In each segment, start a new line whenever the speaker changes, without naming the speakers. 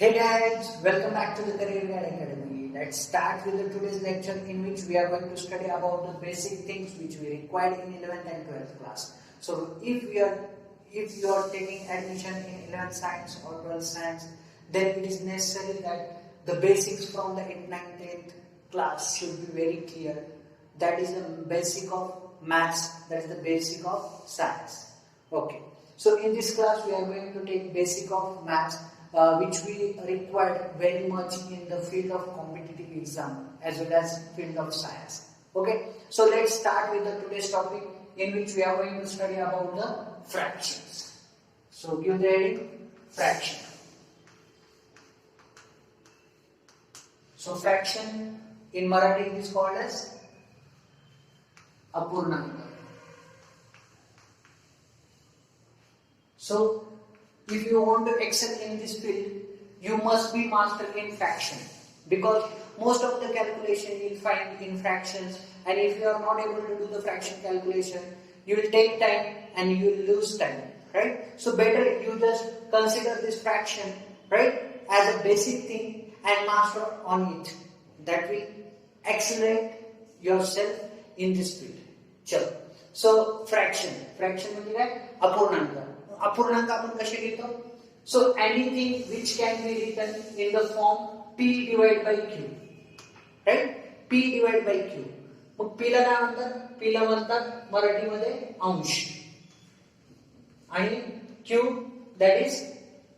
Hey guys, welcome back to the Career Guide Academy. Let's start with today's lecture in which we are going to study about the basic things which we required in 11th and 12th class. So if you are taking admission in 11th science or 12th science, then it is necessary that the basics from the 8th, 9th, 10th class should be very clear. That is the basic of maths, that is the basic of science. Okay. So in this class we are going to take basic of maths, which we required very much in the field of competitive exam as well as field of science. Okay, so let's start with the today's topic in which we are going to study about the fractions. So give the heading fraction. So fraction in Marathi is called as apurnanka. So if you want to excel in this field, you must be master in fraction, because most of the calculation you will find in fractions, and if you are not able to do the fraction calculation, you will take time and you will lose time, right? So better you just consider this fraction, right, as a basic thing and master on it. That will accelerate yourself in this field. Chalo. So fraction म्हणजे काय? अपूर्णांक. अपूर्णांक आपण कसे लिहितो? So anything which can be written in the form p divided by q, right? p divided by q. Mug p ला काय म्हणतात? p ला म्हणतात मराठीमध्ये अंश, आणि q that is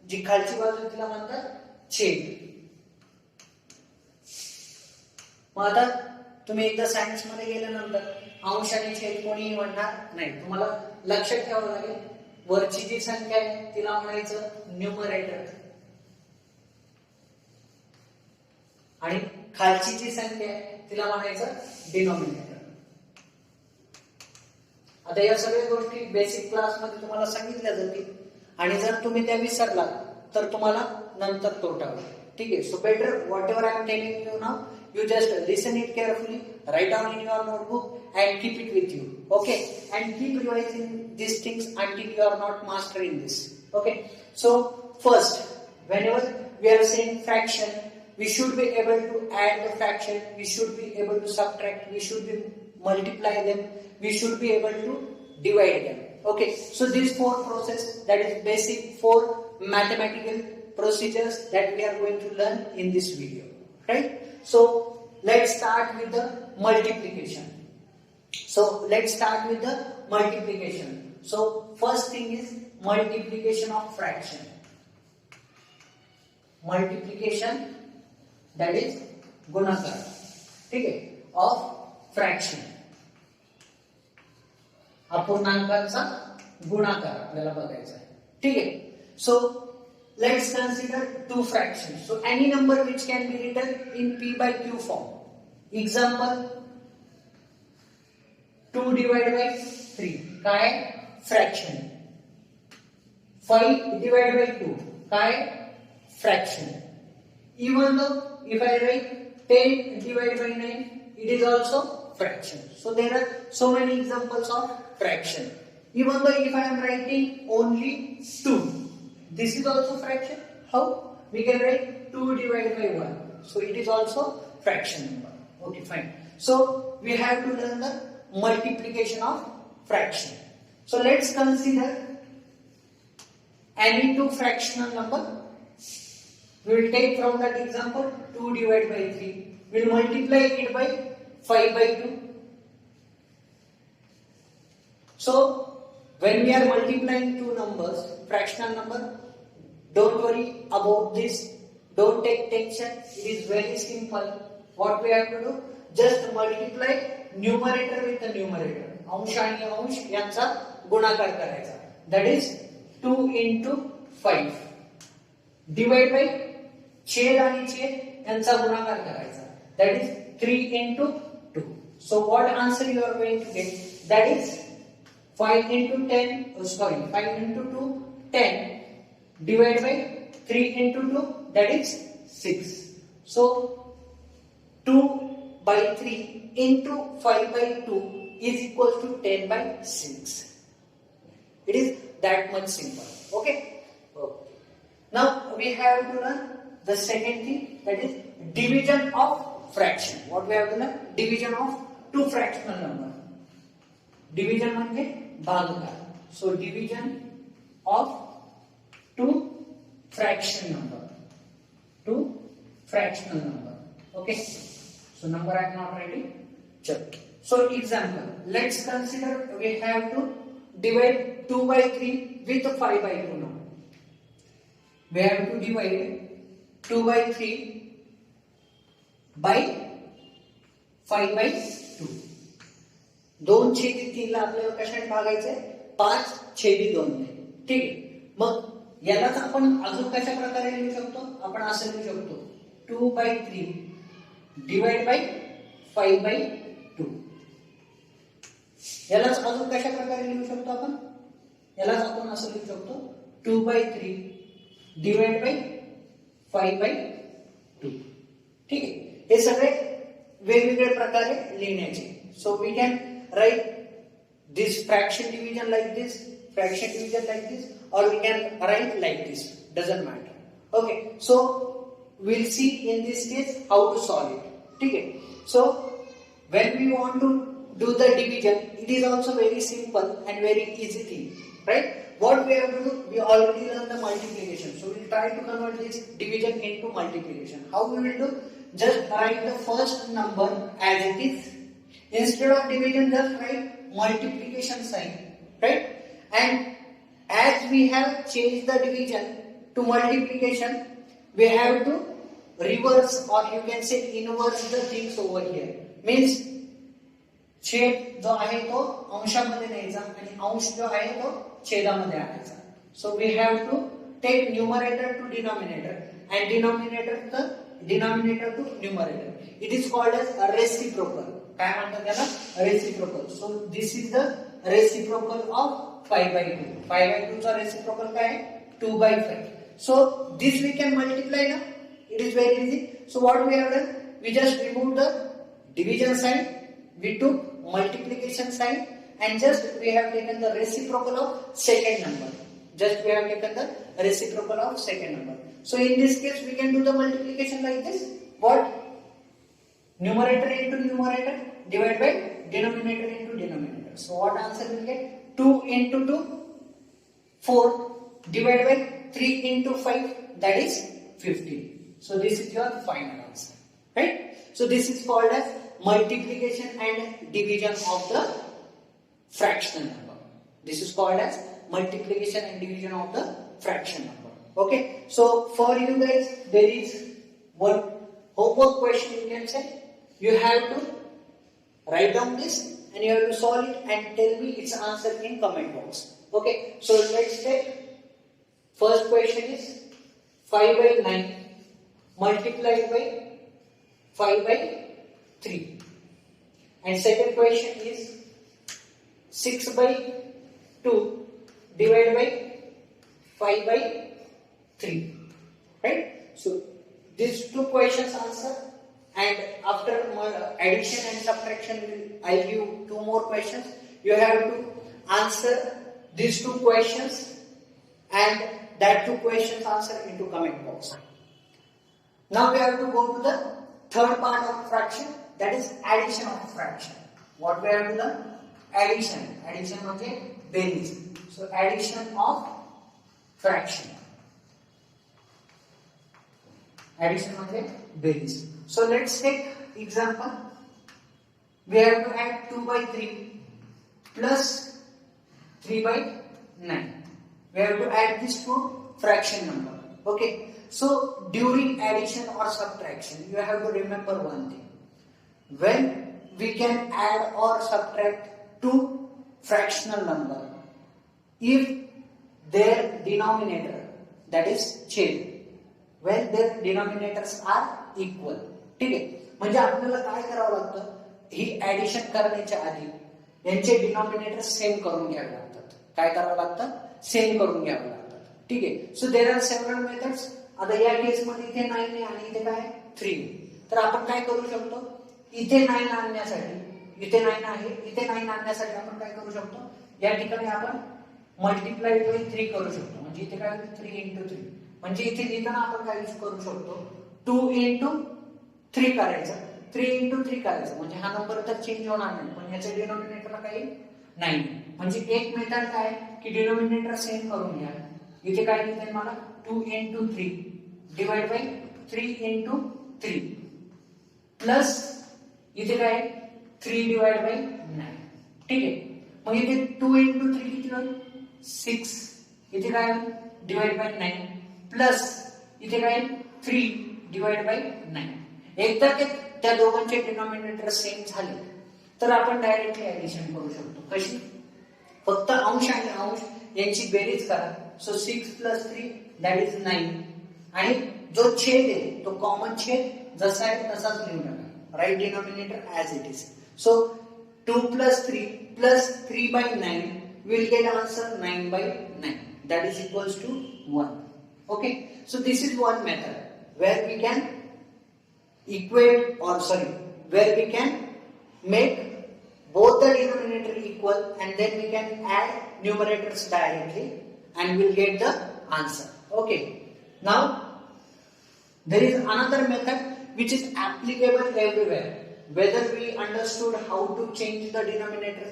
जी खालची बाजू तिला म्हणतात छेद. मग आता तुम्ही एकदा सायन्स मध्ये गेल्यानंतर अंश आणि छेद कोणीही म्हणणार नाही. तुम्हाला लक्षात ठेवावं लागेल, वरची जी संख्या आहे तिला म्हणायचं न्यूमरेटर, आणि खालची जी संख्या आहे तिला म्हणायचं डिनॉमिनेटर. आता या सगळ्या गोष्टी बेसिक क्लास मध्ये तुम्हाला सांगितल्या जातील, आणि जर तुम्ही त्या विसरला तर तुम्हाला नंतर तोटा होईल. ठीक आहे. So better what ever I am telling you now, you just listen it carefully, write down in your notebook and keep it with you. Okay, and keep revising these things until you are not mastering this. Okay, so first, whenever we are saying fraction, we should be able to add the fraction, we should be able to subtract, we should be multiply them, we should be able to divide them. Okay, so these four process, that is basic four mathematical procedures that we are going to learn in this video, right? So let's start with the multiplication. So first thing is multiplication of fraction. Multiplication, that is गुणाकार, ठीक आहे, of fraction. अपूर्णांकांचा गुणाकार आपल्याला बघायचा आहे. ठीक आहे. So let's consider two fractions. So any number which can be written in p by q form. Example 2 divided by 3. काय? Fraction. 5 divided by 2. काय? Fraction. Even though if I write 10 divided by 9, it is also fraction. So there are so many examples of fraction. Even though if I am writing only 2, this is also fraction. How? We can write 2 divided by 1. So it is also fraction number. Okay, fine. So we have to learn the multiplication of fraction. So let's consider any two fractional number. We will take from that example 2 divided by 3. We will multiply it by 5 by 2. So when we are multiplying two numbers, fractional number, don't worry about this. Don't take tension. It is very simple. What we have to do? Just multiply numerator with the numerator. अंश आणि अंश यांचा गुणाकार करायचा. That is 2 into 5. Divide by छेद आणि छेद यांचा गुणाकार करायचा. That is 3 into 2. So what answer you are going to get? That is 5 into 2, 10. Divided by 3 into 2, that is 6. So 2 by 3 into 5 by 2 is equal to 10 by 6. It is that much simple. Okay. Now we have to learn the second thing, that is division of fraction. What we have done? Division of two fractional number. Division म्हणजे भागाकार. So division of two fractional number. Two fractional number. Okay. So number I am not writing. Check. So example, let's consider we have to divide 2 by 3 with 5 by 2 now. We have to divide 2 by 3 by 5 by 2. 2/3 ला आपल्याला कशाने भागायचंय? 5/2 ने. ठीक आहे. मग यालाच आपण अजून कशा प्रकारे लिहू शकतो? आपण असं लिहू शकतो 2 by 3 डिवाइड बाय 5 by 2. यालाच अजून कशा प्रकारे लिहू शकतो आपण? यालाच आपण असं लिहू शकतो 2 by 3 डिवाइड बाय 5 by 2. ठीक आहे. हे सगळे वेगवेगळे प्रकारे लिहिण्याचे. So we can write this fraction division like this, fraction division like this, or we can write like this, doesn't matter. Okay, so we'll see in this case how to solve it. Okay, so when we want to do the division, it is also very simple and very easy thing, right? What we have to do, we already learned the multiplication, so we'll try to convert this division into multiplication. How we will do? Just write the first number as it is. Instead of division, just write multiplication sign, right? And as we have changed the division to multiplication, we have to reverse, or you can say inverse the things over here. Means छेद जो आहे तो अंशामध्ये न्यायचा आणि अंश जो आहे तो छेदामध्ये आणायचा. So we have to take numerator to denominator and denominator to numerator. It is called as a reciprocal. काय म्हणतात त्याला? Reciprocal. So this is the reciprocal of 5 by 2. 5 by 2 चा रेसिप्रोकल काय आहे? 2 by 5. So this we can multiply ना. It is very easy. So what we have done? We just remove the division sign, we took multiplication sign, and just we have taken the reciprocal of second number. Just we have taken the reciprocal of second number. So in this case we can do the multiplication like this. What? Numerator into numerator divided by denominator into denominator. So what answer will get? 2 into 2, 4 divided by 3 into 5, that is 15. So this is your final answer, right? So this is called as multiplication and division of the fractional number. This is called as multiplication and division of the fraction number. Okay, so for you guys there is one homework question, you can say. You have to write down this and you have to solve it and tell me its answer in comment box. Okay, so let's take first question is 5 by 9 multiplied by 5 by 3, and second question is 6 by 2 divided by 5 by 3, right? So these two questions answer. And after addition and subtraction, I give two more questions. You have to answer these two questions and that two questions answer into comment box. Now we have to go to the third part of fraction, that is addition of fraction. What we have to do? Addition. Addition म्हणजे berries. So addition of fraction. Addition म्हणजे berries. So let's take example. We have to add 2 by 3 plus 3 by 9. We have to add these two fraction number. Okay. So during addition or subtraction, you have to remember one thing. When we can add or subtract two fractional number, if their denominator, that is छेद, when their denominators are equal. ठीक आहे. म्हणजे आपल्याला काय करावं लागतं? ही addition करण्याच्या आधी यांचे डिनॉमिनेटर सेम करून घ्यावे लागतात. काय करावं लागतं? सेम करून घ्यावे लागतात. ठीक आहे. सो देर आर सेव्हरल मेथड्स. आता या केस मध्ये इथे 9 आहे आणि इथे काय 3. तर आपण काय करू शकतो? इथे 9 आणण्यासाठी, इथे 9 आहे, इथे 9 आणण्यासाठी आपण काय करू शकतो? या ठिकाणी आपण मल्टिप्लाय बाय 3 करू शकतो. म्हणजे इथे काय 3 into 3. म्हणजे इथे लिहिताना आपण काय यूज करू शकतो, 2 into 3 करायचं, 3 into 3 करायचं, म्हणजे हा नंबर तर चेंज होणार नाही, पण ह्याच्या डिनॉमिनेटरला काही नाही. म्हणजे एक मेथड काय की डिनॉमिनेटर सेम करून घ्या. इथे काय लिहिता येईल मला, 2 into 3 divide by 3 into 3 plus इथे काय 3 डिवाइड बाय 9. ठीक आहे. मग इथे 2 into 3 किती होईल, 6. इथे काय होईल, डिवाइड बाय 9 प्लस इथे काय 3 डिवाइड बाय 9. एकदा त्या दोघांचे डिनॉमिनेटर सेम झाले तर आपण डायरेक्टली ऍडिशन करू शकतो. कशी, फक्त अंश आणि अंश यांची बेरीज करा. सो 6 plus 3 दॅट इज 9 आणि जो छेद आहे तो कॉमन छेद जसा आहे तसाच लिहून टाका. Write denominator as it is. So 2 plus 3 plus 3 by 9 will get answer 9 by 9, that is equals to 1. Okay, so this is one method where we can where we can make both the denominator equal and then we can add numerators directly and we'll get the answer. Okay, now there is another method which is applicable everywhere, whether we understood how to change the denominator.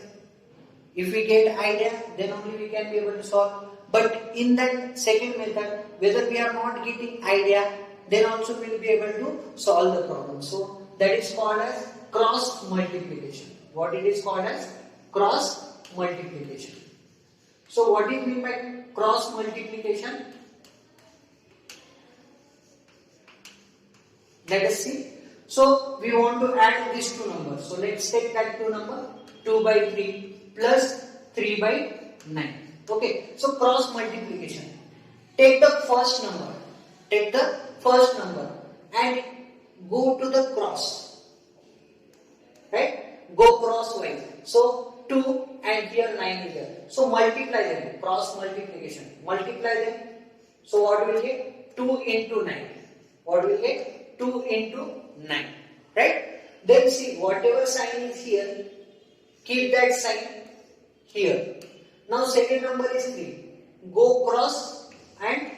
If we get idea, then only we can be able to solve. But in that second method, whether we are not getting idea, then also we will be able to solve the problem. So that is called as cross multiplication. What it is called as cross multiplication. So what do you mean by cross multiplication? Let us see. So we want to add these two numbers. So let's take that two number, 2 by 3 plus 3 by 9. Okay, so cross multiplication. Take the first number and go to the cross. Right? Go crosswise. So 2 and here 9 is there. So multiply them. Cross multiplication. Multiply them. So what will get? 2 into 9. What will get? 2 into 9. Right? Then see, whatever sign is here, keep that sign here. Now second number is 3. Go cross and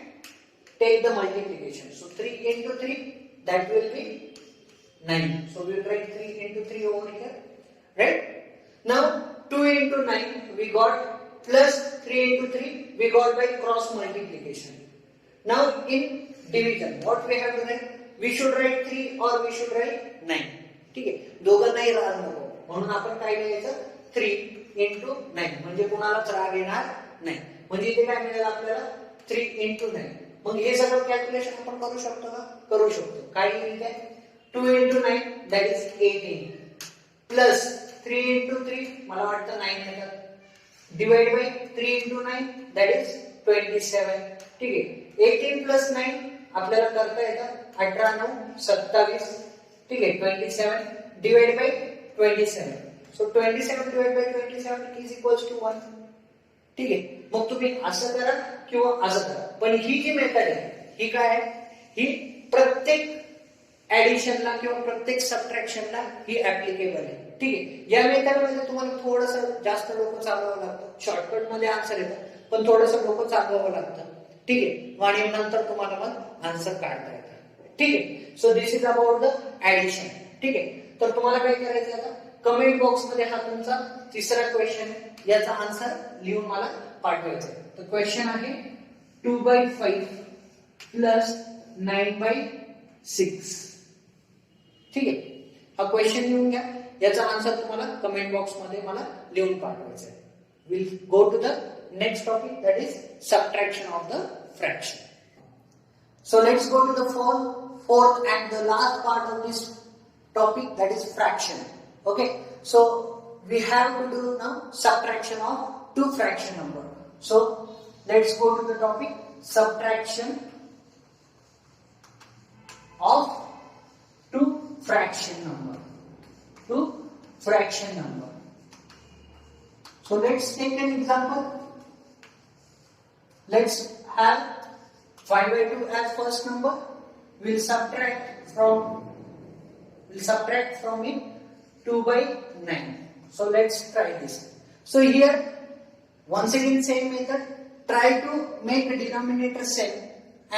take the multiplication. So 3 into 3, that will be 9. So we will write 3 into 3 over here. Right? Now 2 into 9 we got, plus 3 into 3 we got by cross multiplication. Now in division, what we have to write? We should write 3 or we should write 9. ठीक आहे, दोघांनाही राग नको म्हणून आपण काय लिहायचं, 3 into 9, म्हणजे कुणालाच राग येणार नाही. म्हणजे इथे काय मिळेल आपल्याला, 3 into 9. मग हे सगळं कॅल्क्युलेशन आपण करू शकतो का, करू शकतो. काय लिहिलं आहे, 2 into 9 that is 18 plus 3 into 3 मला वाटतं 9 येतात, divide by 3 into 9 that is 27. ठीक आहे, 18 plus 9 आपल्याला करता येतं 18 9 27. ठीक आहे, 27 divide by 27. So 27 divide by 27 is equals to 1. ठीक आहे, मग तुम्ही असं करा किंवा असं करा, पण ही जी मेथड आहे ही काय आहे, ही प्रत्येक ऍडिशनला किंवा प्रत्येक सबट्रॅक्शनला ही ऍप्लिकेबल आहे. ठीक आहे, या मेथडमध्ये तुम्हाला थोडंसं जास्त डोकं चालवावं लागतं, शॉर्टकट मध्ये आन्सर येतं पण थोडंसं डोकं चालवावं लागतं. ठीक आहे, आणि नंतर तुम्हाला मग आन्सर काढता येतं. ठीक आहे, so this is about the addition. ठीक आहे, तर तुम्हाला काय करायचं आता, कमेंट बॉक्स मध्ये हा तुमचा तिसरा क्वेश्चन आहे, याचा आन्सर लिहून मला पाठवायचा आहे. तर क्वेश्चन आहे 2 by 5 प्लस 9 by 6. ठीक आहे, हा क्वेश्चन लिहून घ्या, याचा आन्सर तुम्हाला कमेंट बॉक्स मध्ये मला लिहून पाठवायचा आहे. Will go to the next topic, that is subtraction of the fraction. So let's go to the fourth and the last part of this topic, that is fraction. Okay, so we have to do now subtraction of two fraction number. So let's go to the topic subtraction of two fraction number. So let's take an example. Let's have 5 by 2 as first number. We'll subtract from it 2 by 9. So let's try this. So here once again same method. Try to make the denominator same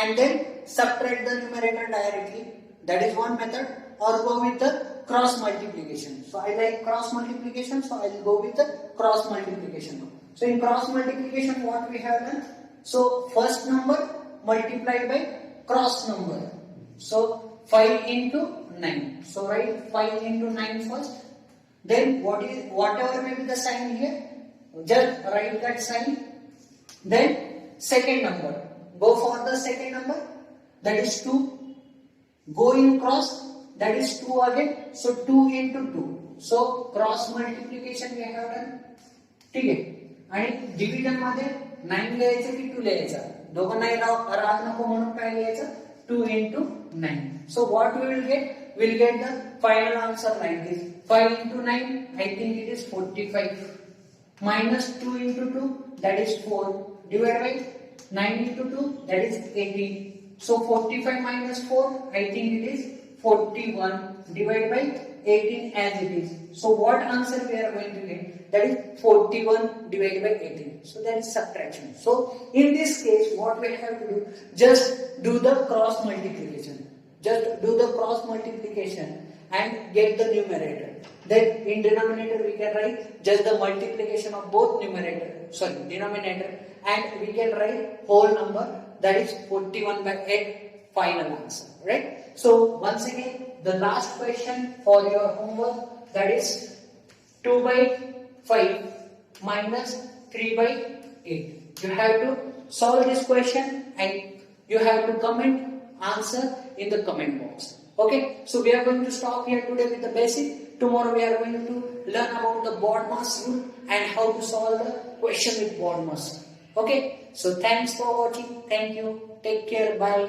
and then subtract the numerator directly. That is one method. Or go with the cross multiplication. So I like cross multiplication, so I will go with the cross multiplication. So in cross multiplication, what we have done? So first number multiplied by cross number. So 5 into 9. So write 5 into 9 first. Then whatever may be the sign here, just write that sign. Then second number. Go for the second number. That is 2. Go in cross. That is 2 again. So 2 into 2. So cross multiplication we have done. ठीक आहे. आणि division मध्ये 9 लिहायचं की 2 लिहायचं? दोघांनाही राग नको म्हणून काय लिहायचं? 2 into 9. So what we will get? We'll get the final answer like this. 5 into 9, I think it is 45. Minus 2 into 2, that is 4. Divided by 9 into 2, that is 18. So 45 minus 4, I think it is 41. Divided by 18 as it is. So what answer we are going to get? That is 41 divided by 18. So that is subtraction. So in this case, what we have to do? Just do the cross multiplication. Just do the cross multiplication and get the numerator. Then in denominator we can write just the multiplication of both denominator, and we can write whole number, that is 41 by 8, final answer, right? So once again, the last question for your homework, that is 2 by 5 minus 3 by 8. You have to solve this question and you have to comment answer in the comment box. Okay, so we are going to stop here today with the basic. Tomorrow we are going to learn about the BODMAS rule and how to solve the question with BODMAS. Okay, so thanks for watching. Thank you. Take care. Bye.